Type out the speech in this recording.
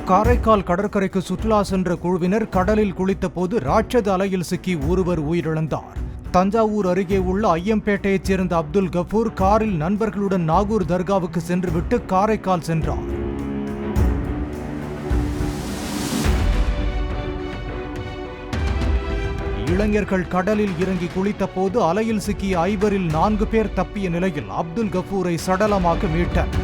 காரைக்கால் கடற்கரைக்கு சுற்றுலா சென்ற குழுவினர் கடலில் குளித்த போது ராட்சத அலையில் சிக்கி ஒருவர் உயிரிழந்தார். தஞ்சாவூர் அருகே உள்ள ஐயம்பேட்டையைச் சேர்ந்த அப்துல் கஃபூர் காரில் நண்பர்களுடன் நாகூர் தர்காவுக்கு சென்றுவிட்டு காரைக்கால் சென்றார். இளைஞர்கள் கடலில் இறங்கி குளித்த போது அலையில் சிக்கிய 5 பேரில் 4 பேர் தப்பிய நிலையில் அப்துல் கஃபூரை சடலமாக மீட்டனர்.